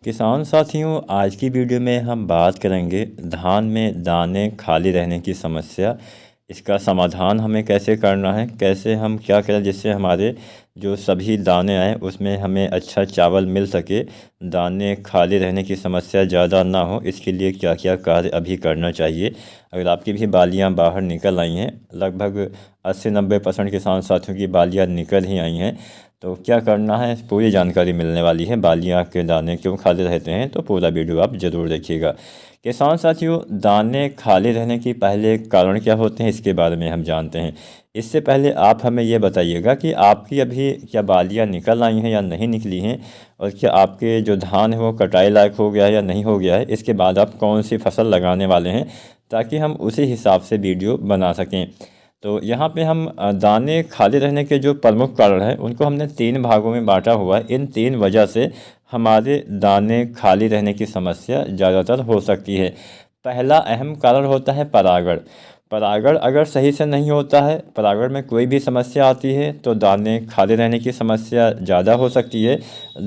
किसान साथियों, आज की वीडियो में हम बात करेंगे धान में दाने खाली रहने की समस्या। इसका समाधान हमें कैसे करना है, कैसे हम क्या करें जिससे हमारे जो सभी दाने आए उसमें हमें अच्छा चावल मिल सके, दाने खाली रहने की समस्या ज़्यादा ना हो। इसके लिए क्या क्या कार्य अभी करना चाहिए। अगर आपकी भी बालियां बाहर निकल आई हैं, लगभग 80-90% किसान साथियों की बालियां निकल ही आई हैं, तो क्या करना है पूरी जानकारी मिलने वाली है। बालियां के दाने क्यों खाली रहते हैं, तो पूरा वीडियो आप ज़रूर देखिएगा। किसान साथियों, दाने खाली रहने की पहले कारण क्या होते हैं इसके बारे में हम जानते हैं। इससे पहले आप हमें ये बताइएगा कि आपकी अभी क्या बालियां निकल आई हैं या नहीं निकली हैं, और क्या आपके जो धान है वो कटाई लायक हो गया है या नहीं हो गया है। इसके बाद आप कौन सी फसल लगाने वाले हैं, ताकि हम उसी हिसाब से वीडियो बना सकें। तो यहाँ पे हम दाने खाली रहने के जो प्रमुख कारण हैं उनको हमने 3 भागों में बांटा हुआ है। इन 3 वजह से हमारे दाने खाली रहने की समस्या ज़्यादातर हो सकती है। पहला अहम कारण होता है परागण। परागण अगर सही से नहीं होता है, परागण में कोई भी समस्या आती है, तो दाने खाली रहने की समस्या ज़्यादा हो सकती है।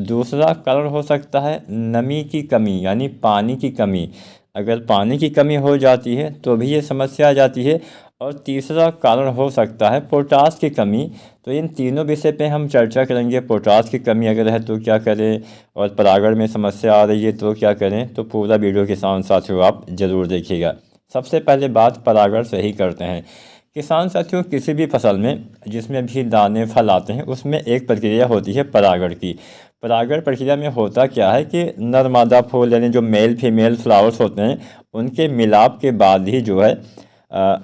दूसरा कारण हो सकता है नमी की कमी, यानी पानी की कमी। अगर पानी की कमी हो जाती है तो भी ये समस्या आ जाती है। और तीसरा कारण हो सकता है पोटास की कमी। तो इन तीनों विषय पे हम चर्चा करेंगे। पोटास की कमी अगर है तो क्या करें, और परागण में समस्या आ रही है तो क्या करें। तो पूरा वीडियो किसान साथियों आप ज़रूर देखिएगा। सबसे पहले बात परागण से ही करते हैं। किसान साथियों, किसी भी फसल में जिसमें भी दाने फल आते हैं उसमें एक प्रक्रिया होती है परागण की। परागण प्रक्रिया में होता क्या है कि नर मादा फूल यानी जो मेल फीमेल फ्लावर्स होते हैं उनके मिलाप के बाद ही जो है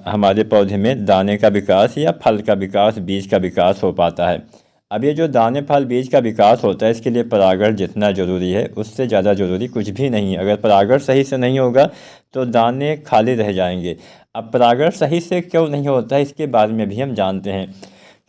हमारे पौधे में दाने का विकास या फल का विकास, बीज का विकास हो पाता है। अब ये जो दाने फल बीज का विकास होता है, इसके लिए परागण जितना ज़रूरी है उससे ज़्यादा ज़रूरी कुछ भी नहीं है। अगर परागण सही से नहीं होगा तो दाने खाली रह जाएंगे। अब परागण सही से क्यों नहीं होता है इसके बारे में भी हम जानते हैं।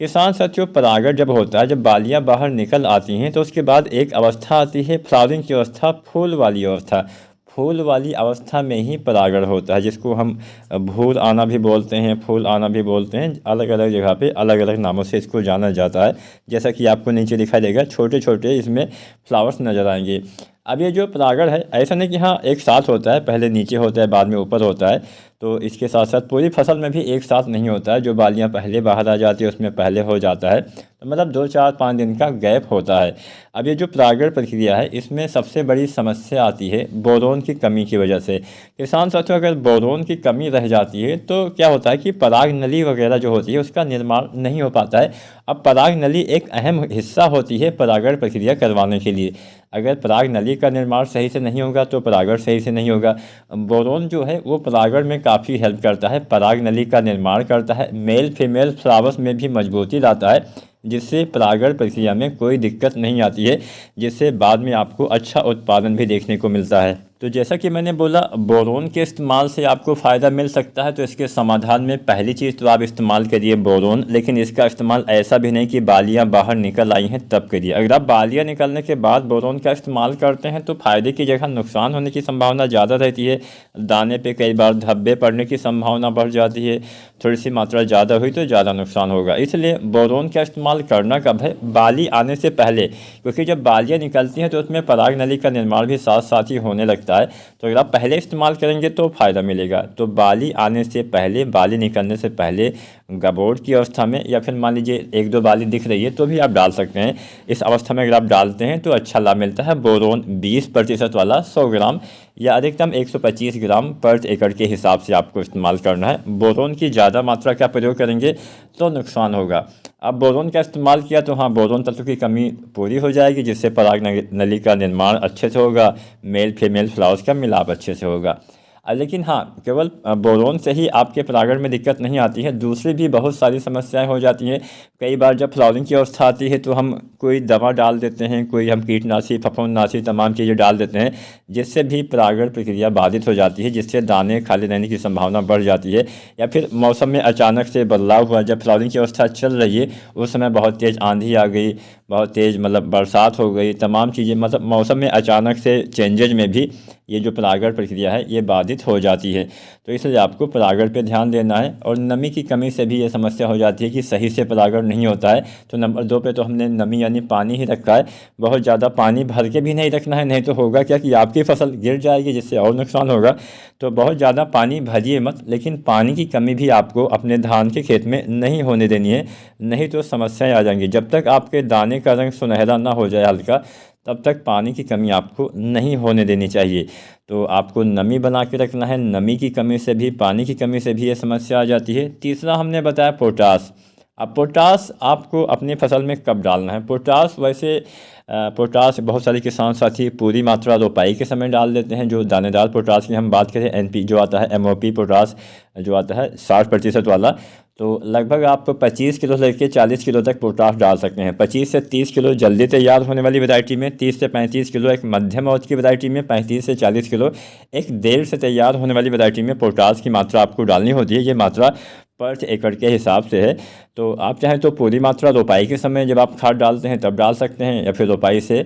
किसान साथियों, परागण जब होता है, जब बालियां बाहर निकल आती हैं तो उसके बाद एक अवस्था आती है फ्लावरिंग की अवस्था, फूल वाली अवस्था। फूल वाली अवस्था में ही परागण होता है, जिसको हम भूल आना भी बोलते हैं, फूल आना भी बोलते हैं। अलग अलग जगह पे अलग अलग नामों से इसको जाना जाता है। जैसा कि आपको नीचे दिखाई देगा, छोटे छोटे इसमें फ्लावर्स नज़र आएंगे। अब ये जो परागण है, ऐसा नहीं कि हाँ एक साथ होता है, पहले नीचे होता है बाद में ऊपर होता है। तो इसके साथ साथ पूरी फसल में भी एक साथ नहीं होता है। जो बालियां पहले बाहर आ जाती है उसमें पहले हो जाता है, तो मतलब 2-4-5 दिन का गैप होता है। अब ये जो परागण प्रक्रिया है इसमें सबसे बड़ी समस्या आती है बोरोन की कमी की वजह से। किसान साथियों, अगर बोरोन की कमी रह जाती है तो क्या होता है कि पराग नली वगैरह जो होती है उसका निर्माण नहीं हो पाता है। अब पराग नली एक अहम हिस्सा होती है परागण प्रक्रिया करवाने के लिए। अगर पराग नली का निर्माण सही से नहीं होगा तो परागण सही से नहीं होगा। बोरोन जो है वो परागण में काफ़ी हेल्प करता है, पराग नली का निर्माण करता है, मेल फीमेल फ्लावर्स में भी मजबूती लाता है, जिससे परागण प्रक्रिया में कोई दिक्कत नहीं आती है, जिससे बाद में आपको अच्छा उत्पादन भी देखने को मिलता है। तो जैसा कि मैंने बोला, बोरोन के इस्तेमाल से आपको फ़ायदा मिल सकता है। तो इसके समाधान में पहली चीज़ तो आप इस्तेमाल करिए बोरोन, लेकिन इसका इस्तेमाल ऐसा भी नहीं कि बालियां बाहर निकल आई हैं तब करिए। अगर आप बालियां निकलने के बाद बोरोन का इस्तेमाल करते हैं तो फ़ायदे की जगह नुकसान होने की संभावना ज़्यादा रहती है। दाने पे कई बार धब्बे पड़ने की संभावना बढ़ जाती है। थोड़ी सी मात्रा ज़्यादा हुई तो ज़्यादा नुकसान होगा। इसलिए बोरोन का इस्तेमाल करना कब है, बाली आने से पहले, क्योंकि जब बालियाँ निकलती हैं तो उसमें पराग नली का निर्माण भी साथ साथ ही होने लगता है। तो अगर आप पहले इस्तेमाल करेंगे तो फ़ायदा मिलेगा। तो बाली आने से पहले, बाली निकलने से पहले गबोट की अवस्था में, या फिर मान लीजिए 1-2 बाली दिख रही है तो भी आप डाल सकते हैं। इस अवस्था में अगर आप डालते हैं तो अच्छा लाभ मिलता है। बोरोन 20% वाला 100 ग्राम या अधिकतम 125 ग्राम पर एकड़ के हिसाब से आपको इस्तेमाल करना है। बोरोन की ज़्यादा मात्रा का प्रयोग करेंगे तो नुकसान होगा। अब बोरोन का इस्तेमाल किया तो हाँ, बोरोन तत्व की कमी पूरी हो जाएगी, जिससे पराग नली का निर्माण अच्छे से होगा, मेल फीमेल फ्लावर्स का मिलाप अच्छे से होगा। लेकिन हाँ, केवल बोरोन से ही आपके परागण में दिक्कत नहीं आती है, दूसरी भी बहुत सारी समस्याएं हो जाती हैं। कई बार जब फ्लावरिंग की अवस्था आती है तो हम कोई दवा डाल देते हैं, कोई हम कीटनाशी फफूंदनाशी तमाम चीज़ें डाल देते हैं, जिससे भी परागण प्रक्रिया बाधित हो जाती है, जिससे दाने खाली रहने की संभावना बढ़ जाती है। या फिर मौसम में अचानक से बदलाव हुआ, जब फ्लावरिंग की अवस्था चल रही है उस समय बहुत तेज़ आंधी आ गई, बहुत तेज़ मतलब बरसात हो गई, तमाम चीज़ें मतलब मौसम में अचानक से चेंजेज में भी ये जो परागण प्रक्रिया है ये बाधित बाधित हो जाती है। तो इसलिए आपको परागण पे ध्यान देना है। और नमी की कमी से भी ये समस्या हो जाती है कि सही से परागण नहीं होता है। तो नंबर 2 पे तो हमने नमी यानी पानी ही रखा है। बहुत ज़्यादा पानी भर के भी नहीं रखना है, नहीं तो होगा क्या कि आपकी फसल गिर जाएगी, जिससे और नुकसान होगा। तो बहुत ज़्यादा पानी भरिए मत, लेकिन पानी की कमी भी आपको अपने धान के खेत में नहीं होने देनी है, नहीं तो समस्याएं आ जाएंगी। जब तक आपके दाने का रंग सुनहरा ना हो जाए हल्का, तब तक पानी की कमी आपको नहीं होने देनी चाहिए। तो आपको नमी बना के रखना है। नमी की कमी से भी, पानी की कमी से भी ये समस्या आ जाती है। तीसरा हमने बताया पोटास। अब पोटास आपको अपनी फसल में कब डालना है? पोटास वैसे पोटास बहुत सारे किसान साथी पूरी मात्रा रोपाई के समय डाल देते हैं। जो दानेदार पोटास की हम बात करें, NP जो आता है, MOP पोटास जो आता है 60% वाला, तो लगभग आप 25 किलो से लेकर 40 किलो तक पोटास डाल सकते हैं। 25 से 30 किलो जल्दी तैयार होने वाली वैरायटी में, 30 से 35 किलो एक मध्यम अवधि की वैरायटी में, 35 से 40 किलो एक देर से तैयार होने वाली वैरायटी में पोटास की मात्रा आपको डालनी होती है। ये मात्रा पर एकड़ के हिसाब से है। तो आप चाहें तो पूरी मात्रा रोपाई के समय जब आप खाद डालते हैं तब डाल सकते हैं, या फिर रोपाई से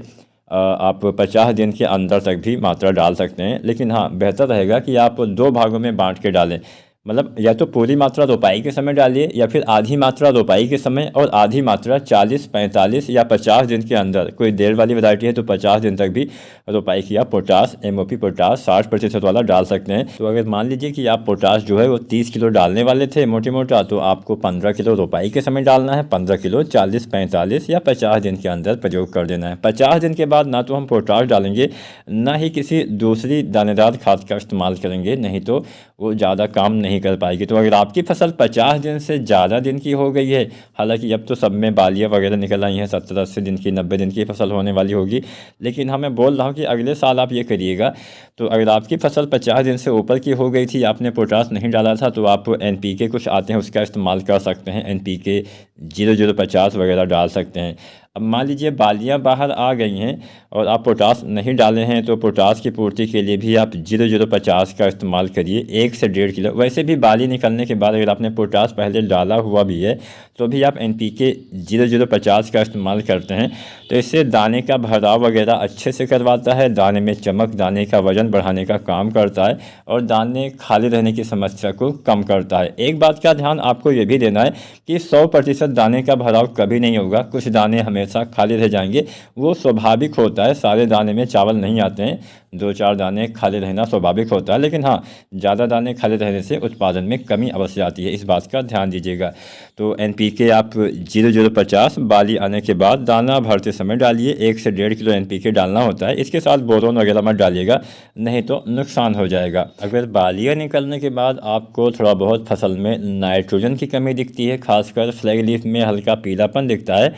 आप 50 दिन के अंदर तक भी मात्रा डाल सकते हैं। लेकिन हाँ, बेहतर रहेगा कि आप 2 भागों में बांट के डालें। मतलब या तो पूरी मात्रा रोपाई के समय डालिए, या फिर आधी मात्रा रोपाई के समय और आधी मात्रा 40, 45 या 50 दिन के अंदर। कोई देर वाली वैरायटी है तो 50 दिन तक भी रोपाई किया पोटास, MOP पोटास 60% वाला डाल सकते हैं। तो अगर मान लीजिए कि आप पोटास जो है वो 30 किलो डालने वाले थे मोटा, तो आपको 15 किलो रोपाई के समय डालना है, 15 किलो 40, 45 या 50 दिन के अंदर प्रयोग कर देना है। 50 दिन के बाद ना तो हम पोटास डालेंगे, ना ही किसी दूसरी दानेदार खाद का इस्तेमाल करेंगे, नहीं तो वो ज़्यादा काम नहीं कर पाएगी। तो अगर आपकी फसल 50 दिन से ज़्यादा दिन की हो गई है, हालांकि अब तो सब में बालियाँ वगैरह निकल आई हैं, 70-80 दिन की, 90 दिन की फसल होने वाली होगी, लेकिन हाँ मैं बोल रहा हूँ कि अगले साल आप ये करिएगा। तो अगर आपकी फसल 50 दिन से ऊपर की हो गई थी, आपने पोटास नहीं डाला था, तो आप NPK कुछ आते हैं उसका इस्तेमाल कर सकते हैं। NPK 0050 वगैरह डाल सकते हैं। अब मान लीजिए बालियाँ बाहर आ गई हैं और आप पोटास नहीं डाले हैं, तो पोटास की पूर्ति के लिए भी आप 0050 का इस्तेमाल करिए, 1 से 1.5 किलो। वैसे भी बाली निकलने के बाद अगर आपने पोटास पहले डाला हुआ भी है तो भी आप NPK 0050 का इस्तेमाल करते हैं, तो इससे दाने का भराव वगैरह अच्छे से करवाता है, दाने में चमक, दाने का वजन बढ़ाने का काम करता है और दाने खाली रहने की समस्या को कम करता है। एक बात का ध्यान आपको ये भी देना है कि 100% दाने का भराव कभी नहीं होगा। कुछ दाने हमेशा खाली रह जाएंगे, वो स्वाभाविक होता है। सारे दाने में चावल नहीं आते हैं, 2-4 दाने खाली रहना स्वाभाविक होता है, लेकिन हाँ, ज़्यादा दाने खाली रहने से उत्पादन में कमी अवश्य आती है, इस बात का ध्यान दीजिएगा। तो NPK आप 0050 बाली आने के बाद दाना भरते समय डालिए, 1 से 1.5 किलो NPK डालना होता है। इसके साथ बोरोन वगैरह मत डालिएगा, नहीं तो नुकसान हो जाएगा। अगर बालियाँ निकलने के बाद आपको थोड़ा बहुत फसल में नाइट्रोजन की कमी दिखती है, खासकर फ्लैग लीफ में हल्का पीलापन दिखता है,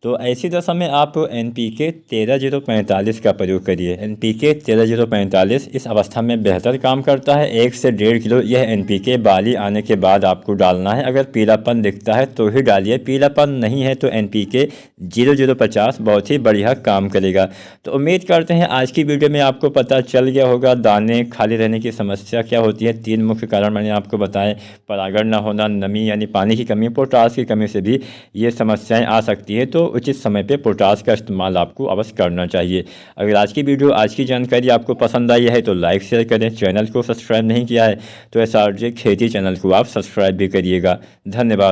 तो ऐसी दशा में आप NPK 13045 का प्रयोग करिए। NPK 13045 इस अवस्था में बेहतर काम करता है। 1 से 1.5 किलो यह NPK बाली आने के बाद आपको डालना है। अगर पीलापन दिखता है तो ही डालिए, पीलापन नहीं है तो NPK 0050 बहुत ही बढ़िया काम करेगा। तो उम्मीद करते हैं आज की वीडियो में आपको पता चल गया होगा दाने खाली रहने की समस्या क्या होती है। 3 मुख्य कारण मैंने आपको बताए, परागण न होना, नमी यानी पानी की कमी, पोटास की कमी से भी ये समस्याएँ आ सकती है। तो उचित समय पे पोटास का इस्तेमाल आपको अवश्य करना चाहिए। अगर आज की वीडियो, आज की जानकारी आपको पसंद आई है तो लाइक शेयर करें। चैनल को सब्सक्राइब नहीं किया है तो SRJ खेती चैनल को आप सब्सक्राइब भी करिएगा। धन्यवाद।